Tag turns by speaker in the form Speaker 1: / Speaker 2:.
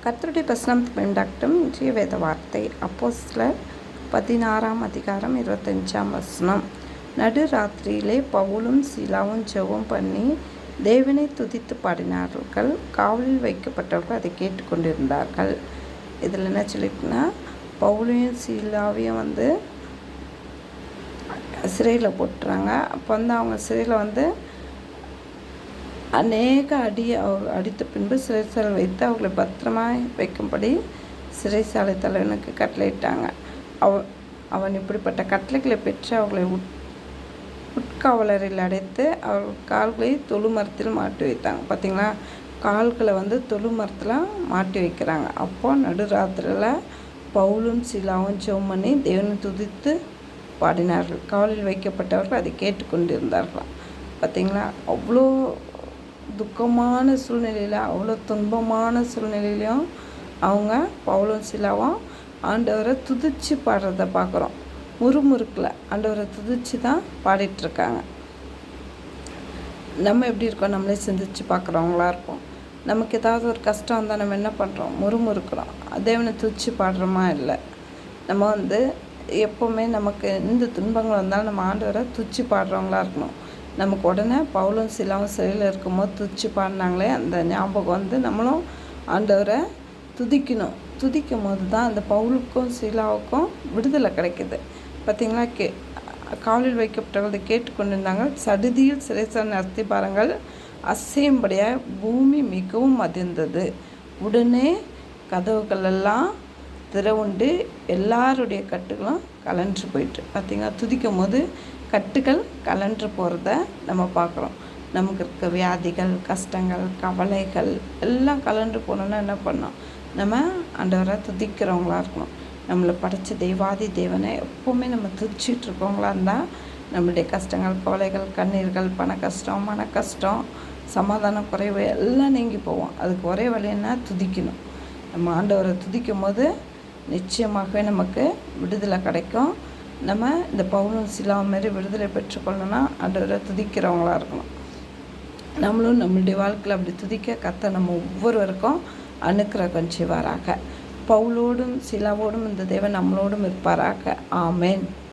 Speaker 1: கர்த்தருடைய வசனம் பயன்படுத்தும் இன்றைய வேத வார்த்தை அப்போஸ்தலர் 16ஆம் அதிகாரம் 25ஆம் வசனம். நடுராத்திரியிலே பவுலும் சீலாவும் ஜெபம் பண்ணி தேவனை துதித்து பாடினார்கள். காவலில் வைக்கப்பட்டவர்கள் அதை கேட்டுக்கொண்டிருந்தார்கள். இதில் என்ன சொல்லிட்டுனா, பவுலையும் சீலாவையும் சிறையில் போட்டுறாங்க. அப்போ அவங்க சிறையில் அநேக அடித்த பின்பு சிறைச்சாலை வைத்து அவர்களை பத்திரமாய் வைக்கும்படி சிறைச்சாலை தலைவனுக்கு கட்டளையிட்டாங்க. அவன் இப்படிப்பட்ட கட்டளைகளை பெற்று அவர்களை உட்காவலரில் அடைத்து அவர்கள் கால்களை தொழு மரத்தில் மாட்டி வைத்தாங்க. பார்த்திங்களா, கால்களை தொழு மரத்தில் மாட்டி வைக்கிறாங்க. அப்போது நடுராத்திரியில் பவுலும் சீலாவும் ஜெபம் பண்ணி தேவனை துதித்து பாடினார்கள். காவலில் வைக்கப்பட்டவர்கள் அதை கேட்டுக்கொண்டிருந்தார்களாம். பார்த்திங்களா, அவ்வளோ துக்கமான சூழ்நிலையில், அவ்வளோ துன்பமான சூழ்நிலையிலையும் அவங்க பவுலும் சீலாவும் ஆண்டவரை துதித்து பாடுறத பார்க்குறோம். முறுமுறுக்கில் ஆண்டவரை துதித்து தான் பாடிட்டுருக்காங்க. நம்ம எப்படி இருக்கோம்? நம்மளே சிந்திச்சு பார்க்குறவங்களா இருப்போம். நமக்கு ஏதாவது ஒரு கஷ்டம் வந்தால் நம்ம என்ன பண்ணுறோம்? முறுமுறுக்கிறோம். தேவனை துதித்து பாடுறோமா? இல்லை. நம்ம எப்போவுமே நமக்கு இந்த துன்பங்கள் வந்தாலும் நம்ம ஆண்டவரை துதித்து பாடுறவங்களா இருக்கணும். நமக்கு உடனே பவுலும் சீலாவும் சிறையில் இருக்கும்போது துதித்து பாடினாங்களே, அந்த ஞாபகம் நம்மளும் ஆண்டவரை துதிக்கணும். துதிக்கும் போது தான் அந்த பவுலுக்கும் சீலாவுக்கும் விடுதலை கிடைக்கிது. பார்த்திங்களா, காவலில் வைக்கப்பட்டவர்கள் கேட்டுக்கொண்டிருந்தாங்க. சடுதியில் சிறைச்சாலை அஸ்திபாரங்கள் அசையும்படியாக பூமி மிகவும் அதிர்ந்தது. உடனே கதவுகள் எல்லாம் திறவுண்டு எல்லாருடைய கட்டுகளும் கலன்று போயிட்டு. பார்த்திங்களா, துதிக்கும் போது கட்டுகள் கலன்று போகிறத நம்ம பார்க்குறோம். நமக்கு இருக்க வியாதிகள், கஷ்டங்கள், கவலைகள் எல்லாம் கலன்று போகணுன்னா என்ன பண்ணோம்? நம்ம ஆண்டவரை துதிக்கிறவங்களா இருக்கணும். நம்மளை படைச்ச தெய்வாதி தேவனை எப்போவுமே நம்ம துதிச்சிட்டு இருக்கவங்களா இருந்தால் நம்மளுடைய கஷ்டங்கள், கவலைகள், கண்ணீர்கள், பண கஷ்டம், மன கஷ்டம், சமாதான குறைவு எல்லாம் நீங்கி போவோம். அதுக்கு ஒரே வழி என்ன? துதிக்கணும். நம்ம ஆண்டவரை துதிக்கும் போது நிச்சயமாகவே நமக்கு விடுதலை கிடைக்கும். நம்ம இந்த பவுலும் சீலாவும் மாரி விடுதலை பெற்றுக்கொள்ளணும்னா ஆண்டவரை துதிக்கிறவங்களா இருக்கணும். நம்மளும் நம்மளுடைய வாழ்க்கையில் அப்படி துதிக்க கர்த்தர் நம்ம ஒவ்வொருவருக்கும் அனுக்கிரகம் செய்வாராக. பவுலோடும் சீலாவோடும் இந்த தேவன் நம்மளோடும் இருப்பாராக. ஆமேன்.